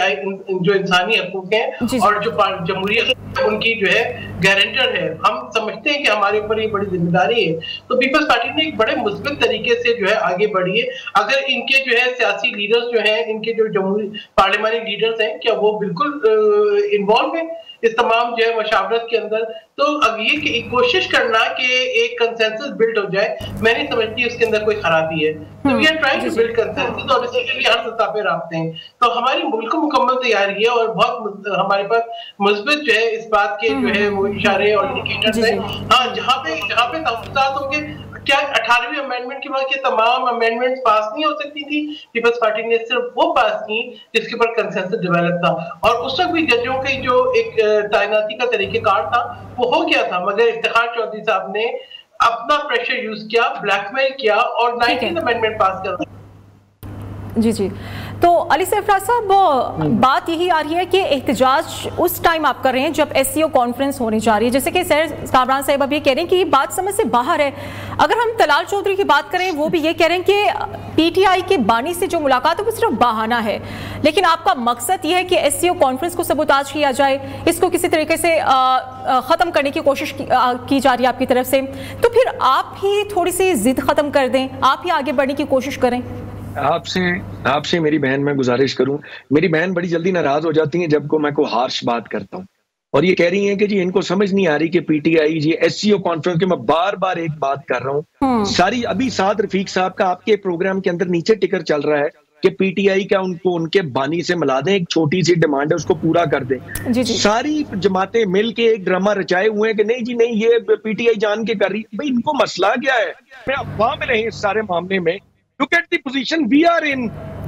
जो इंसानी हकूक हैं और जो जमहूरियत उनकी जो है गारंटर है। हम समझते हैं कि हमारे ऊपर ये बड़ी जिम्मेदारी है। तो पीपल्स पार्टी ने एक बड़े मुस्बित तरीके से जो है आगे बढ़ी है। अगर इनके जो है सियासी लीडर्स जो हैं, इनके जो जमहूरी पार्लियामानी लीडर्स हैं, क्या वो बिल्कुल इन्वॉल्व हैं इस तमाम जो है मशावरत के अंदर, तो अब ये कोशिश करना कि एक कंसेंसस बिल्ड हो जाए, मैं नहीं समझती उसके अंदर कोई खराबी है। तो we are trying to build consensus और इसी के लिए हर सतह पे रास्ते हैं। तो हमारी मुल्क को मुकम्मल तैयारी है और बहुत हमारे पास मुस्बित जो है इस बात के जो है वो इशारे और इंडिकेटर्स हैं। हाँ, जहाँ पे तहफ्फुज़ात होंगे क्या 18वीं अमेंडमेंट के बाद के तमाम अमेंडमेंट पास नहीं हो सकती थी? पीपल्स पार्टी ने सिर्फ वो पास की जिसके ऊपर कंसेंसस डेवलप था, और उस वक्त भी जजों की जो एक तैनाती का तरीकेकार था वो हो गया था, मगर इफ्तिखार चौधरी साहब ने अपना प्रेशर यूज किया, ब्लैकमेल किया और 19th अमेंडमेंट पास कर दिया। जी जी, तो अली सरफराज साहब, बात यही आ रही है कि एहतजाज उस टाइम आप कर रहे हैं जब एससीओ कॉन्फ्रेंस होने जा रही है, जैसे कि सर कामरान साहब अभी कह रहे हैं कि ये बात समझ से बाहर है। अगर हम तलाल चौधरी की बात करें, वो भी ये कह रहे हैं कि पीटीआई के बानी से जो मुलाकात है वो सिर्फ बहाना है, लेकिन आपका मकसद ये है कि एससीओ कॉन्फ्रेंस को सबूताज किया जाए, इसको किसी तरीके से ख़त्म करने की कोशिश की जा रही है आपकी तरफ से। तो फिर आप ही थोड़ी सी जिद ख़त्म कर दें, आप ही आगे बढ़ने की कोशिश करें। आपसे मेरी बहन मैं गुजारिश करूं, मेरी बहन बड़ी जल्दी नाराज हो जाती है जब को मैं को हार्श बात करता हूं, और ये कह रही हैं कि जी इनको समझ नहीं आ रही कि पीटीआई जी एससीओ कॉन्फ्रेंस के, मैं बार बार एक बात कर रहा हूं सारी, अभी साद रफीक साहब का आपके प्रोग्राम के अंदर नीचे टिकर चल रहा है कि पीटीआई का उनको उनके बानी से मिला दें, एक छोटी सी डिमांड है उसको पूरा कर दें। जी जी। सारी जमातें मिल के एक ड्रामा रचाए हुए हैं कि नहीं जी नहीं ये पीटीआई जान के कर रही है। भाई इनको मसला क्या है? मैं अफवाह में रहे इस सारे मामले में। Look at the position we are in.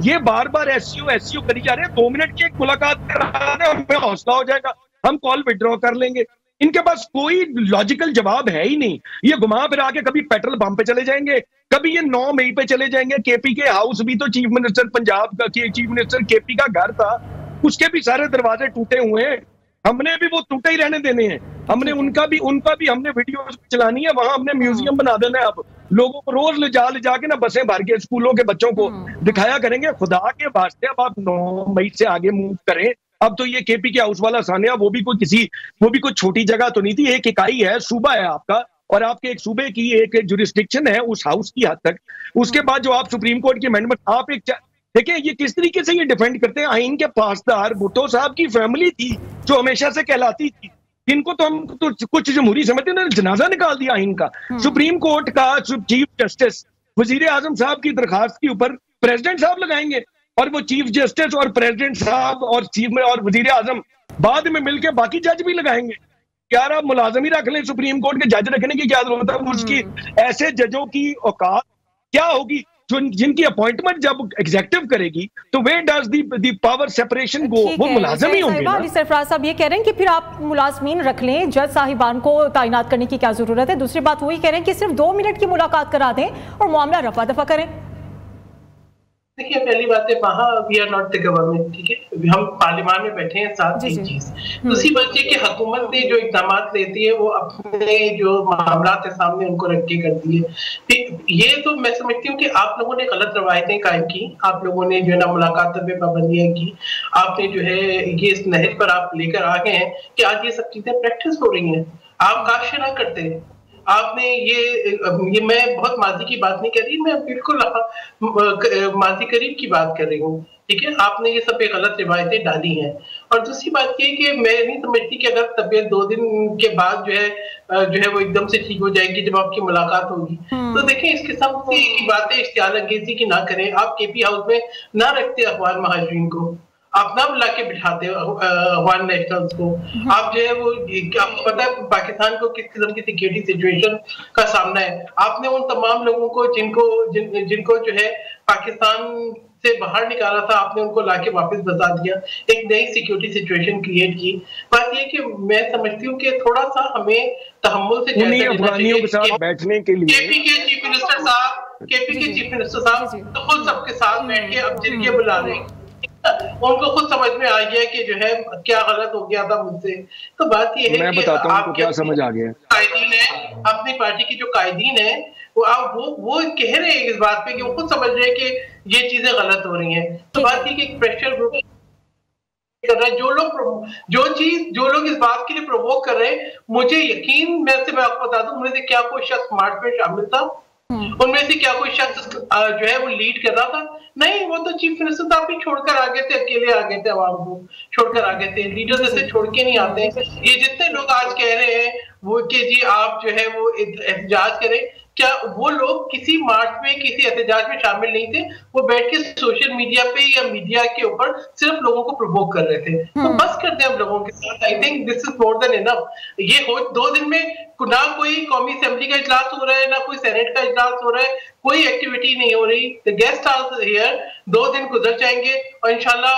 ये बार बार एससीओ करी जा रहे हैं। 2 मिनट की एक मुलाकात करा रहे हैं, हमें हौसला हो जाएगा, हम कॉल विड्रॉ कर लेंगे। इनके पास कोई लॉजिकल जवाब है ही नहीं। ये घुमा फिरा के कभी पेट्रोल पंप पे चले जाएंगे, कभी ये 9 मई पे चले जाएंगे। केपी के हाउस भी तो चीफ मिनिस्टर पंजाब का, चीफ मिनिस्टर केपी का घर था, उसके भी सारे दरवाजे टूटे हुए हैं। हमने भी वो टूटे ही रहने देने हैं। हमने उनका भी हमने वीडियो चलानी है, वहां हमने म्यूजियम बना देना है। अब लोगों को रोज ले जा के ना बसें भर के स्कूलों के बच्चों को दिखाया करेंगे। खुदा के वास्ते अब आप 9 मई से आगे मूव करें। अब तो ये केपी के हाउस वाला सानिया, वो भी कोई छोटी जगह तो नहीं थी, एक इकाई है, सूबा है आपका, और आपके एक सूबे की एक जुरिस्डिक्शन है उस हाउस की हद तक। उसके बाद जो आप सुप्रीम कोर्ट की अमेंडमेंट, आप एक देखिए ये किस तरीके से ये डिफेंड करते हैं। आइन के पासदार भुट्टो साहब की फैमिली थी जो हमेशा से कहलाती थी, इनको तो हम तो कुछ जमहूरी समझते, उन्होंने जनाजा निकाल दिया आइन का। सुप्रीम कोर्ट का चीफ जस्टिस वजीर आजम साहब की दरखास्त के ऊपर प्रेसिडेंट साहब लगाएंगे, और वो चीफ जस्टिस और प्रेसिडेंट साहब और चीफ में और वजीर आजम बाद में मिलकर बाकी जज भी लगाएंगे। यार आप मुलाजम ही रख लें, सुप्रीम कोर्ट के जज रखने की क्या जरूरत है? उसकी ऐसे जजों की औकात क्या होगी जिनकी अपॉइंटमेंट जब एग्जीक्यूटिव करेगी तो where does the power separation go? वो मुलाजिम ही होंगे ना। अली सरफराज साहब ये कह रहे हैं कि फिर आप मुलाजमीन रख लें, जज साहिबान को तैनात करने की क्या जरूरत है? दूसरी बात वही कह रहे हैं कि सिर्फ 2 मिनट की मुलाकात करा दें और मामला रफा दफा करें। देखिए, पहली बात है, वहाँ we are not the government, ठीक है, हम पार्लियामान में बैठे हैं, साथ ही चीज। दूसरी बात ये कि हुकूमत ने जो इकदाम लेती है वो अपने जो मामला है सामने उनको रख के करती है। ये तो मैं समझती हूँ कि आप लोगों ने गलत रवायतें कायम की, आप लोगों ने जो है ना मुलाकात पे पाबंदियां की, आपने जो है ये इस नहज पर आप लेकर आ गए हैं कि आज ये सब चीजें प्रैक्टिस हो रही हैं। आप काश ना करते, आपने ये मैं बहुत माजी की बात नहीं कर रही, मैं बिल्कुल माजी करीब की बात कर रही हूँ, ठीक है। आपने ये सब गलत रिवायतें डाली हैं। और दूसरी बात ये कि मैं नहीं समझती कि अगर तबीयत 2 दिन के बाद जो है वो एकदम से ठीक हो जाएगी जब आपकी मुलाकात होगी। तो देखें, इस किस्म की बातें इश्तियाल अंगेजी की ना करें। आप केपी हाउस में ना रखते अफवान महाजरीन को, आप ना बुला के बिठाते अफगान नेशनल्स को। आप जो है वो आपको पता है पाकिस्तान को किस किस्म की सिक्योरिटी सिचुएशन का सामना है। आपने उन तमाम लोगों को जिनको जो है पाकिस्तान से बाहर निकाला था, आपने उनको लाके वापस बता दिया, एक नई सिक्योरिटी सिचुएशन क्रिएट की। बात ये कि मैं समझती हूँ कि थोड़ा सा हमें तहम्मुल से बैठने के लिए केपी के चीफ मिनिस्टर साहब तो खुद सबके साथ बैठ के अब जिनके बुला रहे हैं, उनको खुद समझ में आ गया कि जो है क्या गलत हो गया था मुझसे। तो बात ये है कि आपको क्या समझ आ गया, कायदीन है अपनी पार्टी की, जो कायदीन है वो कह रहे हैं इस बात पे कि वो खुद समझ रहे हैं कि ये चीजें गलत हो रही हैं। तो बात ये कि एक प्रेशर ग्रुप कर रहा है, जो लोग इस बात के लिए प्रोवोक कर रहे हैं, मुझे यकीन, मैं आपको बता दूं, उनमें से क्या कोई शख्स मार्च में शामिल था? उनमें से क्या कोई शख्स जो है वो लीड कर रहा था? नहीं, वो तो चीफ मिनिस्टर साहब भी छोड़कर आ गए थे, अकेले आ गए थे, आवाम को छोड़कर आ गए थे। लीडर्स ऐसे छोड़ के नहीं आते। ये जितने लोग आज कह रहे हैं वो कि जी आप जो है वो एहतजाज करें, क्या वो लोग किसी मार्च में, किसी एहतजाज में शामिल नहीं थे, वो बैठ के सोशल मीडिया पे या मीडिया के ऊपर सिर्फ लोगों को प्रोवोक कर रहे थे। तो बस करते हैं हम लोगों के साथ। I think this is more than enough. ये हो 2 दिन में ना कोई कौमी असेंबली का इजलास हो रहा है, ना कोई सेनेट का इजलास हो रहा है, कोई एक्टिविटी नहीं हो रही। द गेस्ट आर हियर, 2 दिन गुजर जाएंगे और इंशाल्लाह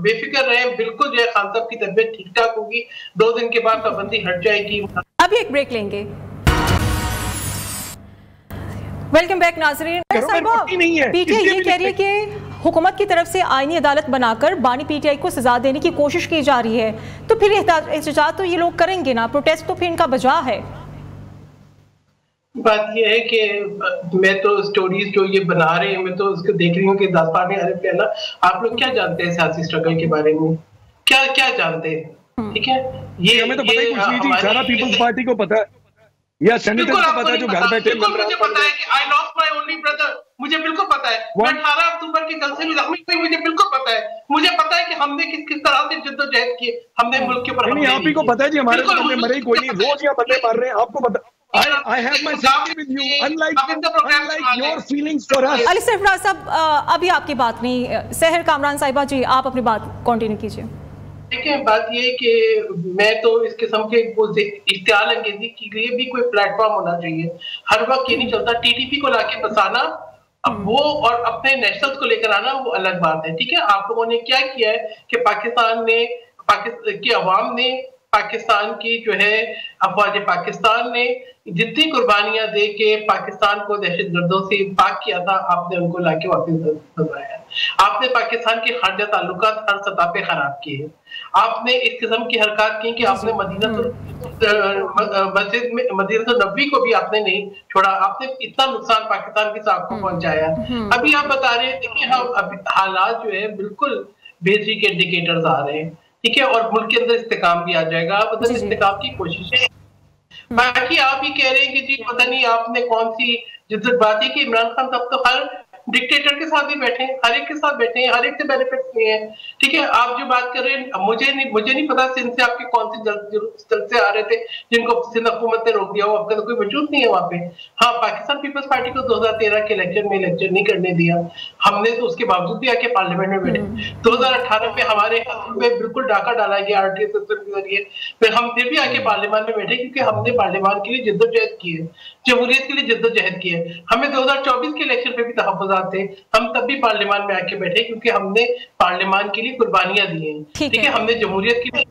बेफिक्र रहें, बिल्कुल जो है खान साहब की तबीयत ठीक ठाक होगी, 2 दिन के बाद पाबंदी हट जाएगी। अभी एक ब्रेक लेंगे। वेलकम बैक नाज़रीन। पीटीआई ये कह रही है कि हुकूमत की तरफ से आईनी अदालत बनाकर बानी पीटीआई को सजा देने की कोशिश की जा रही है, तो फिर एहतजाज तो ये लोग करेंगे ना, प्रोटेस्ट तो फिर इनका बजा है। बात यह है कि मैं तो स्टोरीज जो ये बना रहे हैं, मैं तो उसको देख रही हूँ कि दास्तान अरब पहला, आप लोग क्या जानते हैं सियासी स्ट्रगल के बारे में, क्या क्या जानते हैं? ठीक है, ये हमें तो पता ही कुछ नहीं थी। सारा पीपल्स पार्टी को पता है या सेनेटर को पता है जो घर बैठे। मुझे पता है कि I lost my only brother, मुझे बिल्कुल पता है। मैं 18 अक्टूबर के जलसे में जख्मी हुई, मुझे बिल्कुल पता है। मुझे पता है कि हमने किस तरह से जद्दोजहद की, हमने मुल्क के ऊपर नहीं, आप ही को पता है जी, हमारे बंदे मरे कोई नहीं, रोज या बंदे मार रहे हैं, आपको पता। I have my sympathy with you, unlike your feelings for us. Ali Sarfaraz साहब, अभी आपकी बात नहीं, सहर कामरान साहिबा जी आप अपनी बात कंटिन्यू कीजिए। देखिए, बात ये है कि मैं तो इस किस्म के इश्तिहाल अंगेजी के लिए भी कोई प्लेटफॉर्म होना चाहिए। हर वक्त ये नहीं चलता, टीटीपी को लाके बसाना अब वो और अपने नेशनल्स को लेकर आना वो अलग बात है। ठीक है, आप लोगों ने क्या किया है कि पाकिस्तान की अवाम ने, पाकिस्तान की जो है अफवाज पाकिस्तान ने जितनी कुर्बानियां दे के पाकिस्तान को दहशतगर्दों से पाक किया था, आपने उनको लाके वापस बनवाया। आपने पाकिस्तान के खारजा ताल्लुकात हर सतह पे खराब किए। आपने इस किस्म की हरकत की कि आपने मदीना नबी को भी आपने नहीं छोड़ा। आपने इतना नुकसान पाकिस्तान की साख को पहुंचाया। अभी आप बता रहे हैं, देखिए हम अभी हालात जो है बिल्कुल बेसिक इंडिकेटर्स आ रहे हैं। ठीक है, और मुल्क के अंदर इस्तेकाम भी आ जाएगा। मतलब इस्तेकाम की कोशिशें, बाकी आप ही कह रहे हैं कि जी पता नहीं आपने कौन सी जिद्दबाजी की। इमरान खान साहब तो हर डिक्टेटर के साथ भी बैठे हैं, हर एक के साथ बैठे हैं, हर एक से बेनिफिट्स लिए हैं। ठीक है, आप जो बात कर रहे हैं, मुझे नहीं पता सिंध से आपके कौन से जलसे आ रहे थे जिनको सिंध हुकूमत ने रोक दिया हो, आपका तो कोई वजूद नहीं है वहाँ पे। हाँ, पाकिस्तान पीपल्स पार्टी को 2013 के इलेक्शन में इलेक्शन नहीं करने दिया, हमने तो उसके बावजूद भी आके पार्लियामेंट में बैठे। 2018 में हमारे पे बिल्कुल डाका डाला गया आरटीआई सिस्टम के जरिए, फिर हम फिर भी आके पार्लियामेंट में बैठे क्योंकि हमने पार्लियामेंट के लिए जिद्दोजहद की है, जमहूरियत के लिए जिद्दोजहद की है। हमें 2024 के इलेक्शन पे भी तहफ़्फ़ुज़ात थे, हम तब भी पार्लियामेंट में आके बैठे क्योंकि हमने पार्लियामेंट के लिए कुर्बानियां दी हैं। ठीक है, हमने जमहूरियत के लिए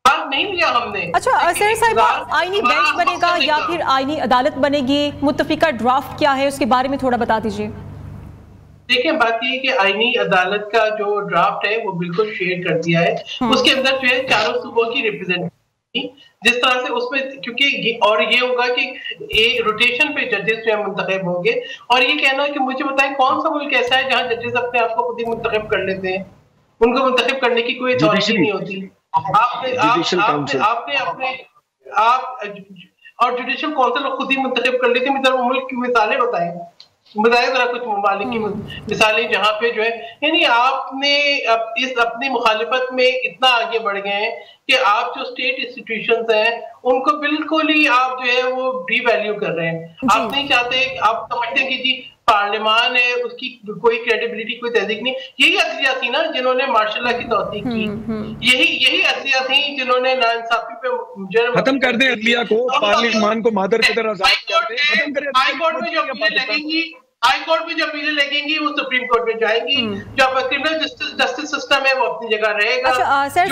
नहीं लिया हमने। अच्छा सर साहिब, आईनी बेंच बनेगा या फिर आईनी अदालत बनेगी, मुत्तफिका ड्राफ्ट क्या है उसके बारे में थोड़ा बता दीजिए। देखिए, बात ये है कि आईनी अदालत का जो ड्राफ्ट है वो बिल्कुल शेयर कर दिया है। उसके अंदर जो है चारों सूबों की रिप्रेजेंटेशन जिस तरह से उसमें, क्योंकि और ये होगा कि रोटेशन पे जजेस जो है मुंतखब होंगे। और ये कहना कि मुझे बताएं कौन सा मुल्क ऐसा है जहां जजेस अपने आप को खुद ही मुंतखब कर लेते हैं, उनको मुंतखब करने की कोई अथॉरिटी नहीं होती। आपने अपने और जुडिशल काउंसिल खुद ही मुंतखब कर लेते हैं। मुल्क की मिसालें बताएं जरा कुछ ममालिक की मिसालें जहां पे जो है, यानी आपने इस अपनी मुखालिफत में इतना आगे बढ़ गए हैं कि आप जो स्टेट इंस्टीट्यूशंस हैं उनको बिल्कुल ही आप जो है वो डीवैल्यू कर रहे हैं। आप नहीं चाहते, आप समझते हैं कि जी पार्लियामान है, उसकी कोई क्रेडिबिलिटी, कोई तहजीक नहीं। यही अदलिया थी ना जिन्होंने मार्शल लॉ की तौसीक की, यही अदलिया थी जिन्होंने नाइंसाफी पे खत्म कर दें अदलिया को, पार्लियामान को मादर की तरह हाईकोर्ट में जो अपीलें लगेंगी, हाईकोर्ट में जो अपीलें लगेंगी वो सुप्रीम कोर्ट में जाएंगी। जो क्रिमिनल जस्टिस सिस्टम है वो अपनी जगह रहेगा। सर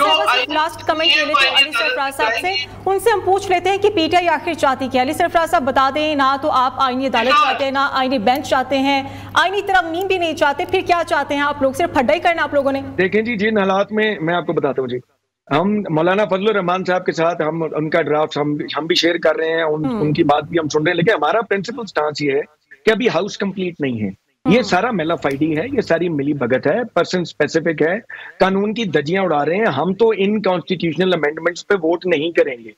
लास्ट कमेंट ले लेते हैं अली सरफराज साहब से, उनसे हम पूछ लेते हैं कि पीटीआई आखिर चाहती क्या। अली सरफराज साहब बता दें, ना तो आप आईनी अदालत चाहते हैं, ना आईनी बेंच चाहते हैं, आईनी तरमीम भी नहीं चाहते, फिर क्या चाहते हैं आप लोग? सिर्फ फड्डा ही करना आप लोगों ने। देखें जी, जिन हालात में मैं आपको बताता हूँ जी, हम मौलाना फजलुर रहमान साहब के साथ हम उनका ड्राफ्ट हम भी शेयर कर रहे हैं, उनकी बात भी हम सुन रहे हैं, लेकिन हमारा प्रिंसिपल स्टांस ये है कि अभी हाउस कंप्लीट नहीं है। ये सारा मेलाफाइडी है, ये सारी मिली भगत है, पर्सन स्पेसिफिक है, कानून की धज्जियां उड़ा रहे हैं। हम तो इन कॉन्स्टिट्यूशनल अमेंडमेंट्स पे वोट नहीं करेंगे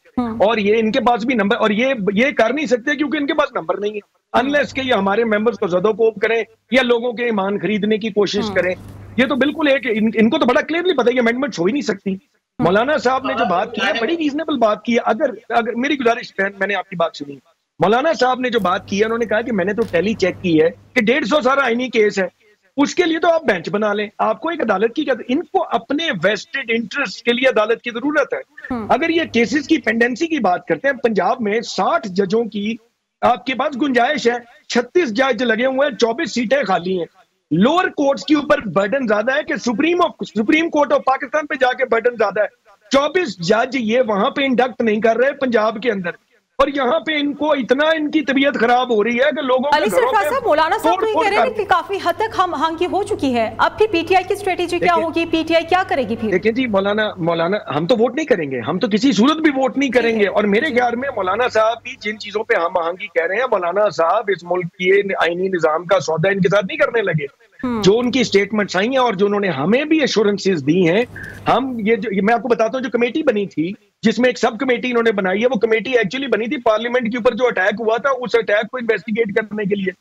और ये इनके पास भी नंबर, और ये कर नहीं सकते क्योंकि इनके पास नंबर नहीं है, अनलेस के ये हमारे मेंबर्स को ज़दोकोब करें या लोगों के ईमान खरीदने की कोशिश करें। ये तो बिल्कुल है कि इनको तो बड़ा क्लियरली पता है ये अमेंडमेंट हो ही नहीं सकती। मौलाना साहब ने जो बात की है बड़ी रीजनेबल बात की है। अगर मेरी गुजारिश, मैंने आपकी बात सुनी, मौलाना साहब ने जो बात की है, उन्होंने कहा कि मैंने तो टैली चेक की है कि 150 सारा आईनी केस है, उसके लिए तो आप बेंच बना लें, आपको एक अदालत की, इनको अपने वेस्टेड इंटरेस्ट के लिए अदालत की जरूरत है। अगर ये केसेस की पेंडेंसी की बात करते हैं, पंजाब में 60 जजों की आपके पास गुंजाइश है, 36 जज लगे हुए हैं, 24 सीटें खाली हैं। लोअर कोर्ट्स के ऊपर बर्डन ज्यादा है कि सुप्रीम कोर्ट ऑफ पाकिस्तान पे जाके बर्डन ज्यादा है। 24 जज ये वहां पे इंडक्ट नहीं कर रहे पंजाब के अंदर, और यहाँ पे इनको इतना इनकी तबीयत खराब हो रही है कि लोगों अली सरफराज साहब, मौलाना साहब तो ये कह रहे हैं कि काफी हद तक हम आंकी हो चुकी है, अब फिर पीटीआई की स्ट्रेटेजी क्या होगी, पीटीआई क्या करेगी फिर? देखिए जी मौलाना हम तो वोट नहीं करेंगे, हम तो किसी सूरत भी वोट नहीं करेंगे। और मेरे ख्याल में मौलाना साहब भी जिन चीजों पे हम आहंगी कह रहे हैं, मौलाना साहब इस मुल्क के आईनी निजाम का सौदा इनके साथ नहीं करने लगे। जो उनकी स्टेटमेंट्स आई हैं और जो उन्होंने हमें भी एश्योरेंसेस दी हैं, हम मैं आपको बताता हूँ, जो कमेटी बनी थी जिसमें एक सब कमेटी इन्होंने बनाई है, वो कमेटी एक्चुअली बनी थी पार्लियामेंट के ऊपर जो अटैक हुआ था, उस अटैक को इन्वेस्टिगेट करने के लिए।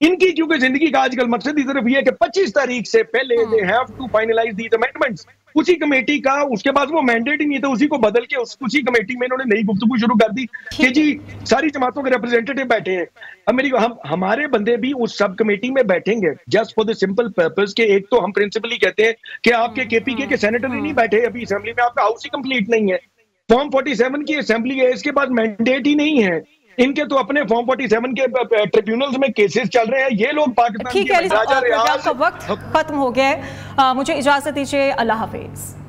इनकी क्योंकि जिंदगी का आजकल मकसद ही सिर्फ ये है कि 25 तारीख से पहले they have to finalise the amendments. उसी कमेटी का उसके बाद वो मैंडेट ही नहीं था, उसी को बदल के उसी कमेटी में इन्होंने नई गुफ्तगू शुरू कर दी कि जी सारी जमातों के रिप्रेजेंटेटिव बैठे हैं। अब हमारे बंदे भी उस सब कमेटी में बैठेंगे just for the simple purpose के एक तो हम प्रिंसिपली कहते हैं कि आपके केपीके के सेनेटर ही नहीं बैठे अभी असेंबली में, आपका हाउस ही कंप्लीट नहीं है। फॉर्म 47 की असेंबली है, इसके बाद मैंडेट ही नहीं है इनके, तो अपने फॉर्म 47 के ट्रिब्यूनल्स में केसेस चल रहे हैं। ये लोग पाकिस्तान ठीक है, वक्त खत्म हो गया है, मुझे इजाजत दीजिए, अल्लाह हाफिज।